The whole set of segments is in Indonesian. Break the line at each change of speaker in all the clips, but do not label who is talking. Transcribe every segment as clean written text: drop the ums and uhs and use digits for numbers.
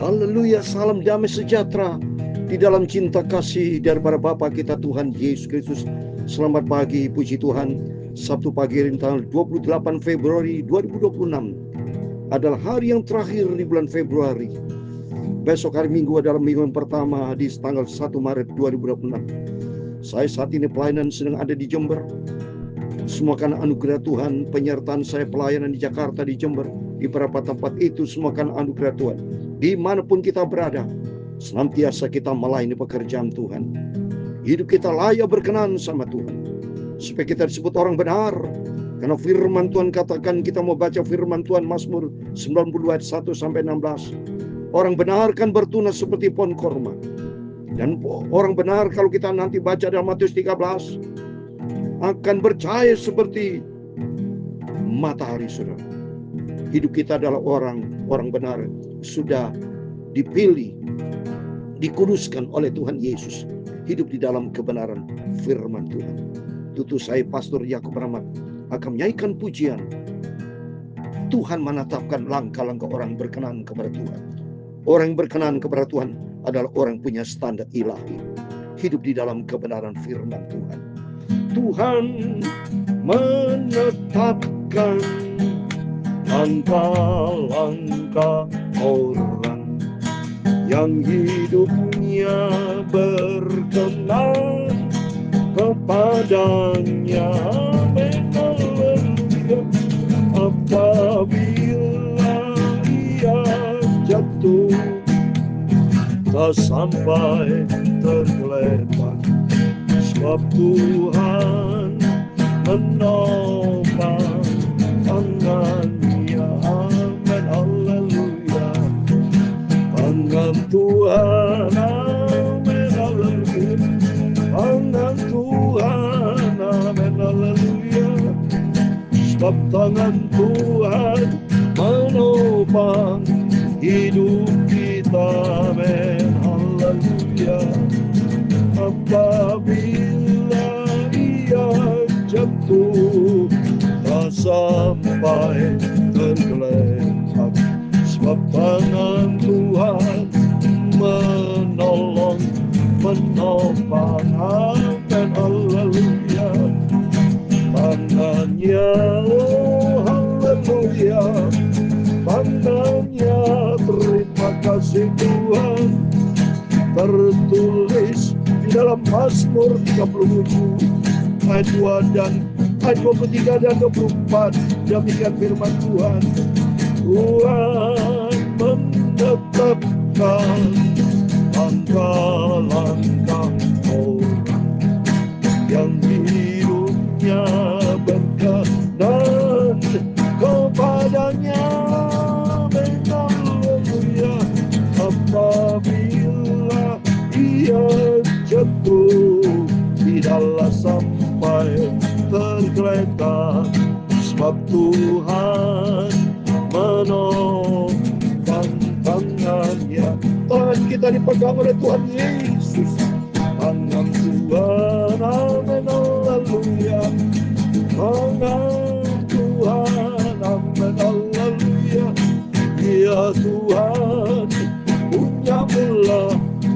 Haleluya, salam damai sejahtera di dalam cinta kasih daripada Bapa kita Tuhan Yesus Kristus. Selamat pagi, puji Tuhan. Sabtu pagi tanggal 28 Februari 2026 adalah hari yang terakhir di bulan Februari. Besok hari Minggu adalah minggu yang pertama di tanggal 1 Maret 2026. Saya saat ini pelayanan sedang ada di Jember. Semua karena anugerah Tuhan. Penyertaan saya pelayanan di Jakarta, di Jember, di beberapa tempat itu semua karena anugerah Tuhan. Dimanapun kita berada, senantiasa kita melayani pekerjaan Tuhan. Hidup kita layak berkenan sama Tuhan, supaya kita disebut orang benar. Karena firman Tuhan katakan, kita mau baca firman Tuhan Mazmur 90 ayat 1 sampai 16. Orang benar kan bertunas seperti pohon korma. Dan orang benar kalau kita nanti baca dalam Matius 13 akan bercahaya seperti matahari, saudara. Hidup kita adalah orang benar, sudah dipilih, dikuduskan oleh Tuhan Yesus, hidup di dalam kebenaran firman Tuhan. Tutu saya Pastor Yakub Rahmat akan menyanyikan pujian. Tuhan menetapkan langkah-langkah orang berkenan kepada Tuhan. Orang yang berkenan kepada Tuhan adalah orang punya standar ilahi, hidup di dalam kebenaran firman Tuhan. Tuhan menetapkan langkah-langkah orang yang hidupnya berkenan kepadanya. Apabila ia jatuh, tak sampai tergeletak, sebab Tuhan menopang tangannya. Amin, haleluya. Tangan Tuhan, amin, haleluya. Tangan Tuhan, amin, haleluya. Sebab tangan Tuhan menopang hidup kita, amin, haleluya. Apabila ia jatuh, tak sampai tergeletak, sebab tangan Tuhan menolong, menopang, amin, haleluya. Tangannya, oh haleluya, tangannya, terima kasih Tuhan. Tertulis di dalam Mazmur 37 ayat 2 dan ayat 23 dan 24. Demikian firman Tuhan. Tuhan menetapkan langkah-langkah orang yang hidupnya berkenan kepadanya. Haleluya. Apabila ia jatuh, tidaklah sampai tergeletak, sebab Tuhan menopang tangannya. Tangan kita dipegang oleh Tuhan Yesus. Tangan Tuhan, amin, haleluya. Tangan Tuhan, amin, haleluya. Ya Tuhan punya mula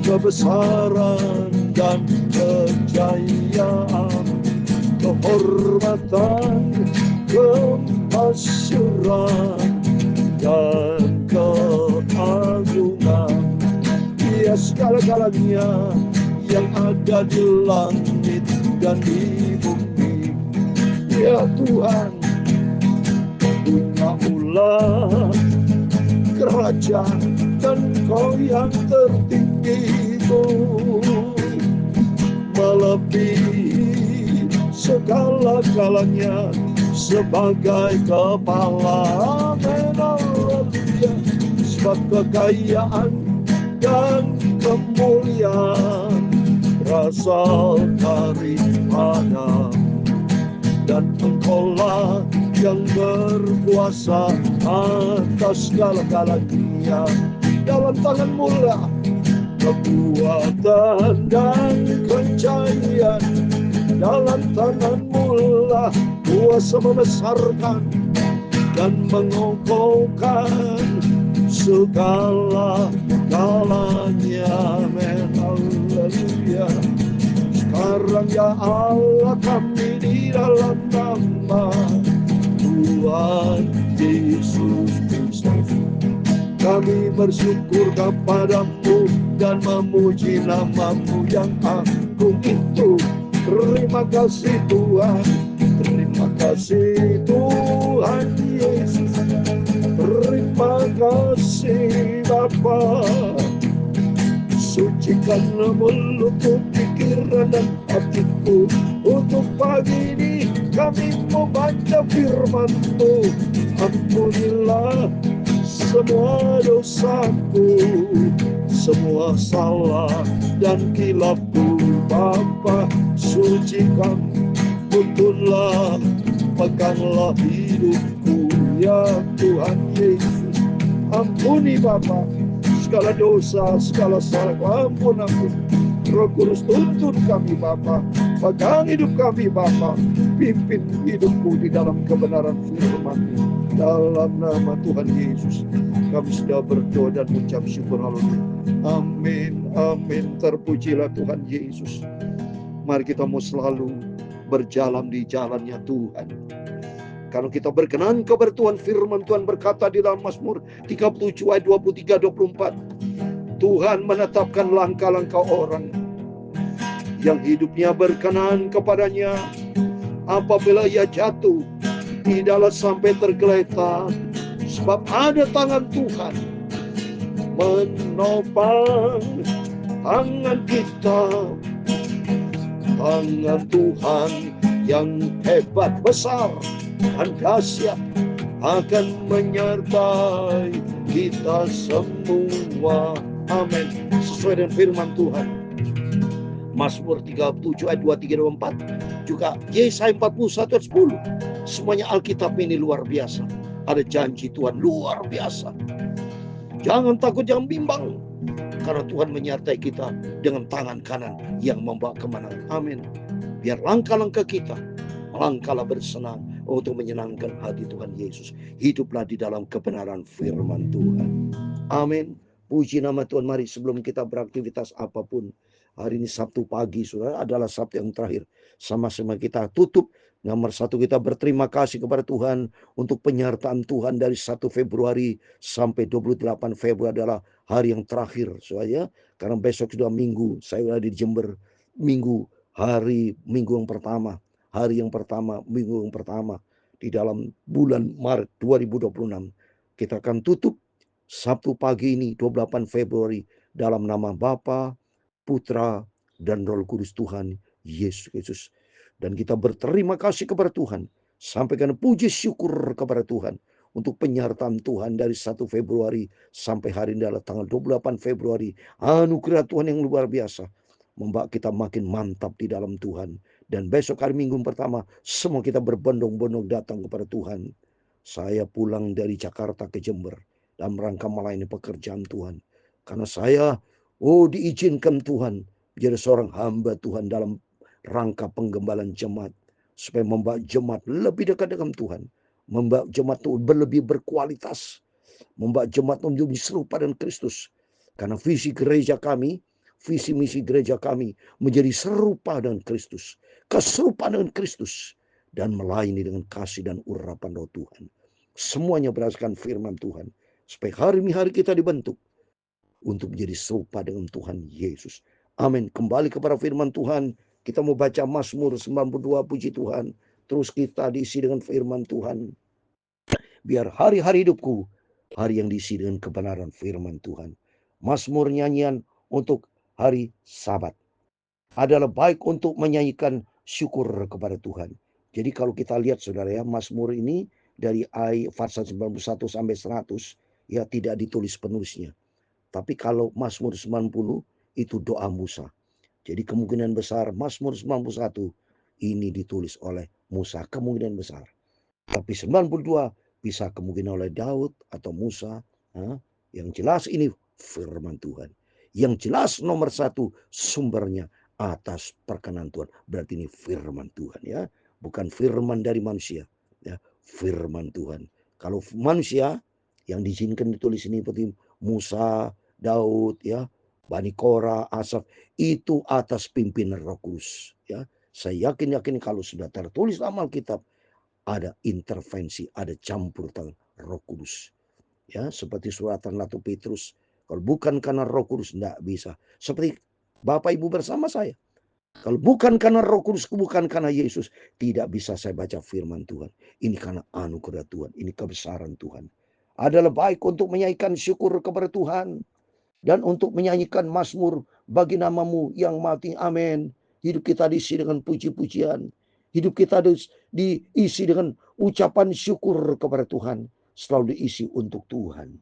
kebesaran dan kejayaan, kehormatan, kemasyuran, dan keagungan. Dia segala-galanya yang ada di langit dan di bumi. Ya Tuhan punya mula kerajaan, dan Kau yang tertinggi itu melebihi segala-galanya sebagai kepala. Amin, haleluya. Sebab kekayaan dan kemuliaan berasal daripada, dan Engkaulah yang berkuasa atas segala-galanya. Dalam tangan-Mu lah kekuatan dan kejayaan, dalam tangan-Mu lah kuasa membesarkan dan mengokohkan segala galanya. Amin, haleluya. Sekarang ya Allah kami di dalam nama Tuhan Yesus Kristus, kami bersyukur kepadamu dan memuji namamu yang agung itu. Terima kasih Tuhan, terima kasih Tuhan Yesus, terima kasih Bapa. Sucikanlah mulutku, pikiran dan hatiku. Untuk pagi ini kami membaca firman-Mu. Ampunilah semua dosaku, semua salah dan kilapku. Bapa, sucikan, tuntunlah, peganglah hidupku ya Tuhan Yesus. Ampuni Bapa segala dosa, segala salah, ampun. Roh Kudus tuntun kami Bapa, pegang hidup kami Bapa, pimpin hidupku di dalam kebenaran firman-Mu. Dalam nama Tuhan Yesus kami sudah berdoa dan mengucap syukur. Haleluya. Amin, amin. Terpujilah Tuhan Yesus. Mari kita mau selalu berjalan di jalannya Tuhan. Kalau kita berkenan kepada Tuhan, firman Tuhan berkata di dalam Mazmur 37 ayat 23-24, Tuhan menetapkan langkah-langkah orang yang hidupnya berkenan kepadanya. Apabila ia jatuh, tidaklah sampai tergeletak, sebab ada tangan Tuhan menopang tangan kita. Tangan Tuhan yang hebat, besar, dan dahsyat akan menyertai kita semua. Amin. Sesuai dengan firman Tuhan, Mazmur 37 ayat 23-24, juga Yesaya 41 ayat 10. Semuanya Alkitab ini luar biasa. Ada janji Tuhan luar biasa. Jangan takut, jangan bimbang, karena Tuhan menyertai kita dengan tangan kanan yang membawa kemenangan. Amin. Biar langkah-langkah kita, langkahlah bersenang untuk menyenangkan hati Tuhan Yesus. Hiduplah di dalam kebenaran firman Tuhan. Amin. Puji nama Tuhan. Mari sebelum kita beraktivitas apapun, hari ini Sabtu pagi, saudara, adalah Sabtu yang terakhir. Sama-sama kita tutup. Nomor satu, kita berterima kasih kepada Tuhan untuk penyertaan Tuhan dari 1 Februari sampai 28 Februari adalah hari yang terakhir. Soalnya, karena besok sudah Minggu, saya ada di Jember. Minggu, Minggu yang pertama. Hari yang pertama, minggu yang pertama di dalam bulan Maret 2026. Kita akan tutup Sabtu pagi ini 28 Februari dalam nama Bapa, Putra, dan Roh Kudus Tuhan Yesus Kristus. Dan kita berterima kasih kepada Tuhan. Sampaikan puji syukur kepada Tuhan untuk penyertaan Tuhan dari 1 Februari sampai hari ini adalah tanggal 28 Februari. Anugerah Tuhan yang luar biasa membawa kita makin mantap di dalam Tuhan. Dan besok hari Minggu pertama, semua kita berbondong-bondong datang kepada Tuhan. Saya pulang dari Jakarta ke Jember dalam rangka melayani pekerjaan Tuhan. Karena saya diizinkan Tuhan menjadi seorang hamba Tuhan dalam rangka penggembalaan jemaat, supaya membawa jemaat lebih dekat dengan Tuhan, membawa jemaat itu lebih berkualitas, membawa jemaat menjadi serupa dengan Kristus. Karena visi gereja kami, visi misi gereja kami menjadi serupa dengan Kristus, keserupaan dengan Kristus, dan melayani dengan kasih dan urapan Roh Tuhan. Semuanya berdasarkan firman Tuhan, supaya hari-hari kita dibentuk untuk menjadi serupa dengan Tuhan Yesus. Amin. Kembali kepada firman Tuhan. Kita mau baca Mazmur 92, puji Tuhan. Terus kita diisi dengan firman Tuhan. Biar hari-hari hidupku, hari yang diisi dengan kebenaran firman Tuhan. Mazmur nyanyian untuk hari Sabat adalah baik untuk menyanyikan syukur kepada Tuhan. Jadi kalau kita lihat saudara ya, Mazmur ini dari ayat 91 sampai 100 ya tidak ditulis penulisnya. Tapi kalau Mazmur 90 itu doa Musa. Jadi kemungkinan besar Mazmur 91 ini ditulis oleh Musa, kemungkinan besar. Tapi 92 bisa kemungkinan oleh Daud atau Musa. Yang jelas ini firman Tuhan. Yang jelas nomor satu sumbernya atas perkenan Tuhan. Berarti ini firman Tuhan ya. Bukan firman dari manusia. Ya, firman Tuhan. Kalau manusia Yang diizinkan ditulis ini seperti Musa, Daud, ya, Bani Korah, Asaf, itu atas pimpinan Roh Kudus. Ya, saya yakin kalau sudah tertulis dalam Alkitab, ada intervensi, ada campur tangan Roh Kudus. Ya, seperti suratan Ratu Petrus, kalau bukan karena Roh Kudus tidak bisa. Seperti Bapak Ibu bersama saya. Kalau bukan karena Roh Kudus, bukan karena Yesus, tidak bisa saya baca firman Tuhan. Ini karena anugerah Tuhan, ini kebesaran Tuhan. Adalah baik untuk menyanyikan syukur kepada Tuhan dan untuk menyanyikan mazmur bagi namamu yang mati. Amin. Hidup kita diisi dengan puji-pujian. Hidup kita diisi dengan ucapan syukur kepada Tuhan. Selalu diisi untuk Tuhan.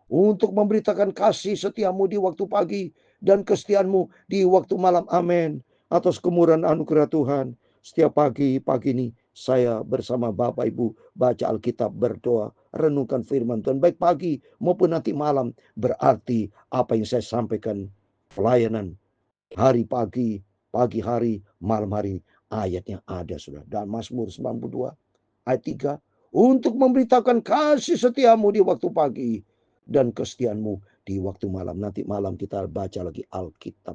Untuk memberitakan kasih setiamu di waktu pagi dan kesetiaanmu di waktu malam. Amin. Atas kemurahan anugerah Tuhan. Setiap pagi ini saya bersama Bapak Ibu baca Alkitab, berdoa, renungkan firman Tuhan. Baik pagi maupun nanti malam. Berarti apa yang saya sampaikan pelayanan hari pagi hari, malam hari. Ayatnya ada sudah. Dan Mazmur 92 ayat 3. Untuk memberitakan kasih setiamu di waktu pagi dan kesetiaanmu di waktu malam. Nanti malam kita baca lagi Alkitab.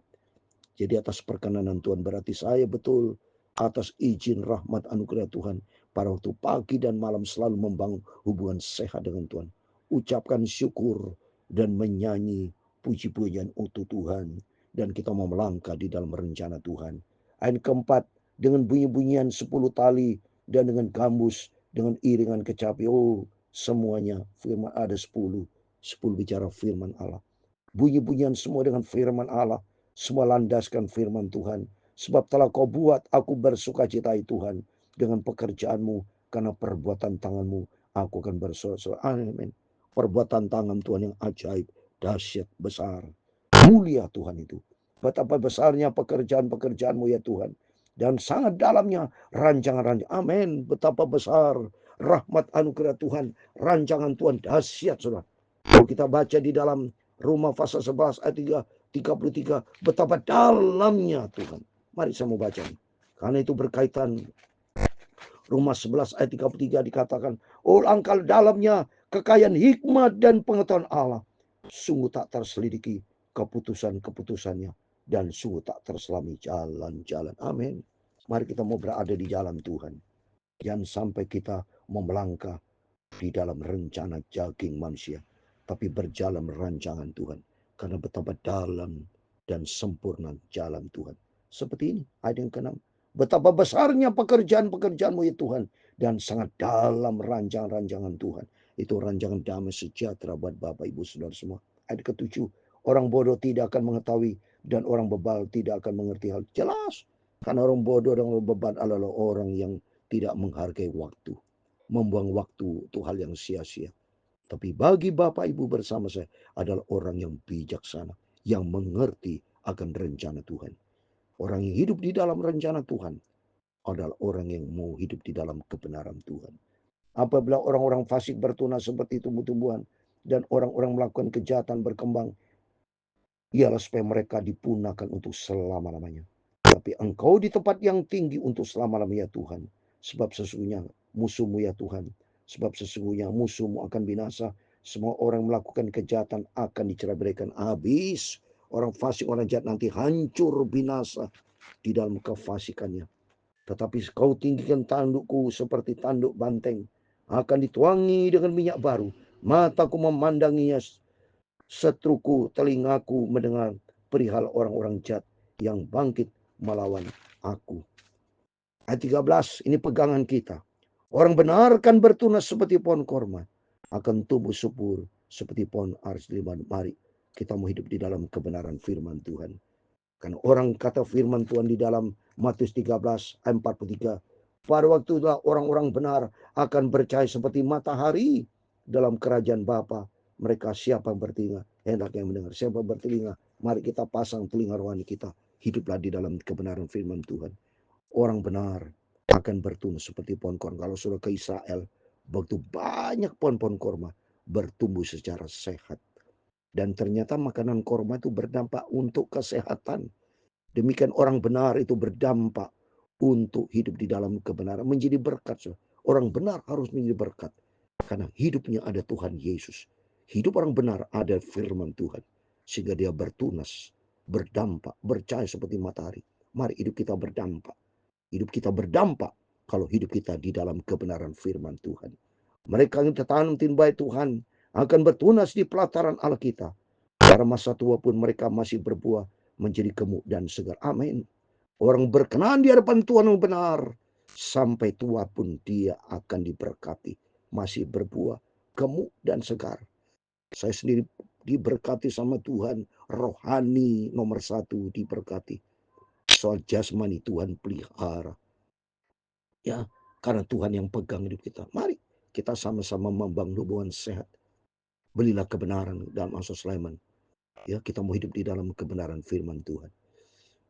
Jadi atas perkenanan Tuhan berarti saya betul atas izin rahmat anugerah Tuhan pada waktu pagi dan malam selalu membangun hubungan sehat dengan Tuhan. Ucapkan syukur dan menyanyi puji-pujian untuk Tuhan. Dan kita mau melangkah di dalam rencana Tuhan. Ayat keempat, dengan bunyi-bunyian 10 tali dan dengan gambus, dengan iringan kecapi. Oh, semuanya firman ada 10 bicara firman Allah. Bunyi-bunyian semua dengan firman Allah. Semua landaskan firman Tuhan. Sebab telah kau buat aku bersukacita Tuhan dengan pekerjaanmu. Karena perbuatan tanganmu aku akan bersorak-sorak. Amin. Perbuatan tangan Tuhan yang ajaib, dahsyat, besar. Mulia Tuhan itu. Betapa besarnya pekerjaan-pekerjaanmu ya Tuhan. Dan sangat dalamnya rancangan-rancangan. Amin. Betapa besar rahmat anugerah Tuhan. Rancangan Tuhan dahsyat saudara. Kalau kita baca di dalam Roma pasal 11 ayat 33, betapa dalamnya Tuhan. Mari saya mau baca. Karena itu berkaitan Roma 11 ayat 33 dikatakan, oh angkal dalamnya kekayaan hikmat dan pengetahuan Allah. Sungguh tak terselidiki keputusan-keputusannya dan sungguh tak terselami jalan-jalan. Amin. Mari kita mau berada di jalan Tuhan. Jangan sampai kita mau melangkah di dalam rencana jaging manusia, tapi berjalan rancangan Tuhan. Karena betapa dalam dan sempurna jalan Tuhan. Seperti ini, ayat yang ke-6. Betapa besarnya pekerjaan-pekerjaanmu ya Tuhan. Dan sangat dalam rancangan-rancangan Tuhan. Itu rancangan damai sejahtera buat Bapak Ibu Saudara semua. Ayat ke-7. Orang bodoh tidak akan mengetahui dan orang bebal tidak akan mengerti hal. Jelas. Karena orang bodoh dan orang bebal adalah orang yang tidak menghargai waktu. Membuang waktu itu hal yang sia-sia. Tapi bagi Bapak Ibu bersama saya adalah orang yang bijaksana, yang mengerti akan rencana Tuhan. Orang yang hidup di dalam rencana Tuhan adalah orang yang mau hidup di dalam kebenaran Tuhan. Apabila orang-orang fasik bertunas seperti tumbuh-tumbuhan dan orang-orang melakukan kejahatan berkembang, ialah supaya mereka dipunahkan untuk selama-lamanya. Tapi engkau di tempat yang tinggi untuk selama-lamanya Tuhan. Sebab sesungguhnya musuhmu ya Tuhan. Sebab sesungguhnya musuhmu akan binasa. Semua orang melakukan kejahatan akan dicerabaikan habis. Orang fasik, orang jahat nanti hancur binasa di dalam kefasikannya. Tetapi kau tinggikan tandukku seperti tanduk banteng. Akan dituangi dengan minyak baru. Mataku memandanginya, setruku, telingaku mendengar perihal orang-orang jahat yang bangkit melawan aku. Ayat 13, ini pegangan kita. Orang benar kan bertunas seperti pohon korma, akan tumbuh subur seperti pohon aris di Libanon. Mari kita mau hidup di dalam kebenaran firman Tuhan. Karena orang kata firman Tuhan di dalam Matius 13 ayat 43. Pada waktu itulah orang-orang benar akan bercahaya seperti matahari dalam kerajaan Bapa. Mereka siapa yang bertelinga, hendak yang mendengar. Siapa yang bertelinga, mari kita pasang telinga rohani kita. Hiduplah di dalam kebenaran firman Tuhan. Orang benar akan bertumbuh seperti pohon korma. Kalau sudah ke Israel, begitu banyak pohon-pohon korma bertumbuh secara sehat. Dan ternyata makanan korma itu berdampak untuk kesehatan. Demikian orang benar itu berdampak untuk hidup di dalam kebenaran. Menjadi berkat. Orang benar harus menjadi berkat. Karena hidupnya ada Tuhan Yesus. Hidup orang benar ada firman Tuhan. Sehingga dia bertunas, berdampak, bercahaya seperti matahari. Mari hidup kita berdampak. Hidup kita berdampak kalau hidup kita di dalam kebenaran firman Tuhan. Mereka yang tertanam timbai Tuhan akan bertunas di pelataran Allah kita. Pada masa tua pun mereka masih berbuah menjadi gemuk dan segar. Amin. Orang berkenan di hadapan Tuhan yang benar. Sampai tua pun dia akan diberkati. Masih berbuah gemuk dan segar. Saya sendiri diberkati sama Tuhan. Rohani nomor 1 diberkati. Soal jasmani Tuhan pelihara. Ya, karena Tuhan yang pegang hidup kita. Mari kita sama-sama membangun hubungan sehat. Belilah kebenaran dalam Amsal Sulaiman. Ya, kita mau hidup di dalam kebenaran firman Tuhan.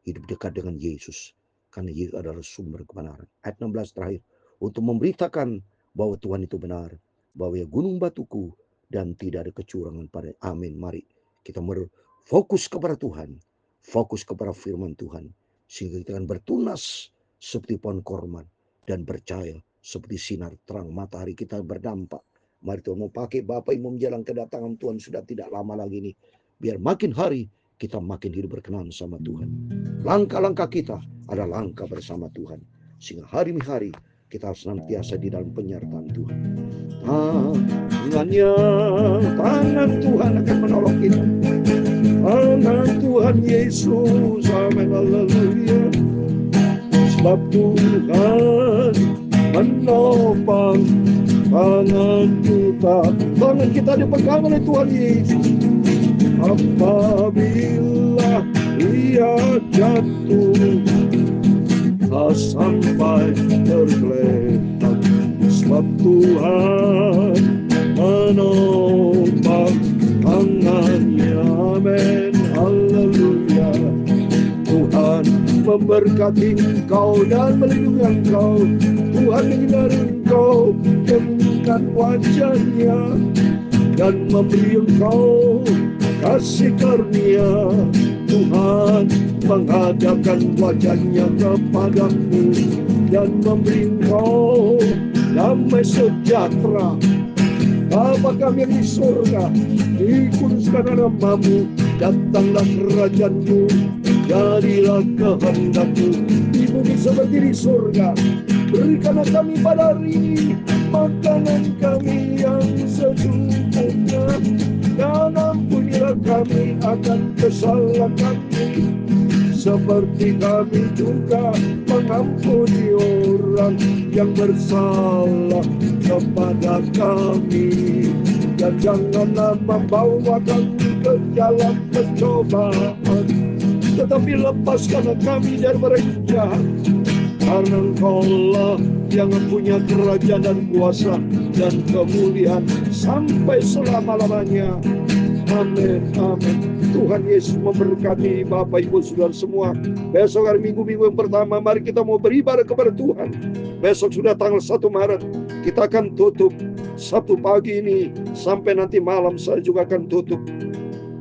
Hidup dekat dengan Yesus. Karena Yesus adalah sumber kebenaran. Ayat 16 terakhir. Untuk memberitakan bahwa Tuhan itu benar. Bahwa ya gunung batuku dan tidak ada kecurangan pada. Amin. Mari kita fokus kepada Tuhan. Fokus kepada firman Tuhan. Sehingga kita akan bertunas seperti pohon korman. Dan percaya seperti sinar terang matahari kita berdampak. Mari Tuhan mau pakai Bapak Ibu menjelang kedatangan Tuhan sudah tidak lama lagi nih. Biar makin hari kita makin hidup berkenan sama Tuhan. Langkah-langkah kita adalah langkah bersama Tuhan. Sehingga hari-hari kita senantiasa di dalam penyertaan Tuhan. Tangan Tuhan akan menolong kita. Tangan Tuhan Yesus, amin, haleluya. Sebab Tuhan menopang tangan kita. Tangan kita dipegang oleh Tuhan Yesus. Apabila ia jatuh, tak sampai tergeletak. Sebab Tuhan menopang tangannya. Amin, haleluya. Tuhan memberkati engkau dan melindungi engkau. Tuhan menghindari engkau dengan wajahnya dan memberi engkau kasih karunia. Tuhan menghadapkan wajahnya kepadamu dan memberi engkau damai sejahtera. Bapa kami yang di surga, dikuduskan namamu, datanglah kerajaanmu, jadilah kehendakmu di bumi seperti di surga. Berikanlah kami pada hari ini makanan kami yang secukupnya, dan ampunilah kami akan kesalahan kami, seperti kami juga mengampuni orang yang bersalah kepada kami. Dan janganlah membawa kami ke dalam pencobaan, tetapi lepaskanlah kami dari yang jahat. Karena Engkaulah yang mempunyai kerajaan dan kuasa dan kemuliaan sampai selama-lamanya. Amin, amin. Tuhan Yesus memberkati Bapak Ibu Saudara semua. Besok hari Minggu yang pertama, mari kita mau beribadah kepada Tuhan. Besok sudah tanggal 1 Maret. Kita akan tutup Sabtu pagi ini sampai nanti malam saya juga akan tutup.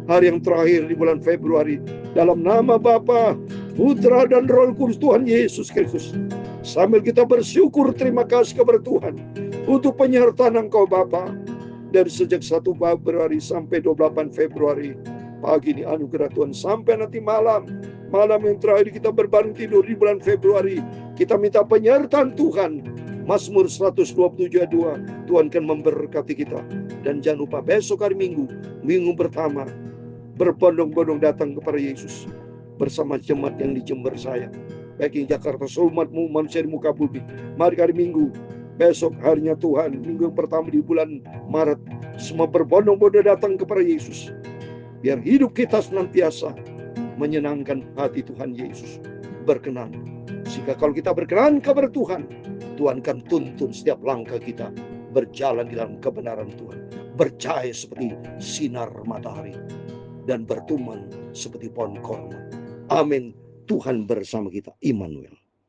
Hari yang terakhir di bulan Februari. Dalam nama Bapa, Putra dan Roh Kudus Tuhan Yesus Kristus. Sambil kita bersyukur terima kasih kepada Tuhan untuk penyertaan Engkau Bapa. Dari sejak 1 Februari sampai 28 Februari. Pagi ini anugerah Tuhan sampai nanti malam. Malam yang terakhir kita berbaring tidur di bulan Februari. Kita minta penyertaan Tuhan. Mazmur 127:2. Tuhan akan memberkati kita. Dan jangan lupa besok hari Minggu. Minggu pertama. Berbondong-bondong datang kepada Yesus. Bersama jemaat yang di Jember saya. Baik di Jakarta, seumatmu manusia di muka bumi. Mari hari Minggu. Besok harinya Tuhan, minggu yang pertama di bulan Maret, semua berbondong-bondong datang kepada Yesus. Biar hidup kita senantiasa menyenangkan hati Tuhan Yesus, berkenan. Sehingga kalau kita berkenan kepada Tuhan, Tuhan akan tuntun setiap langkah kita berjalan di dalam kebenaran Tuhan, bercahaya seperti sinar matahari, dan bertuman seperti pohon korma. Amin. Tuhan bersama kita, Immanuel.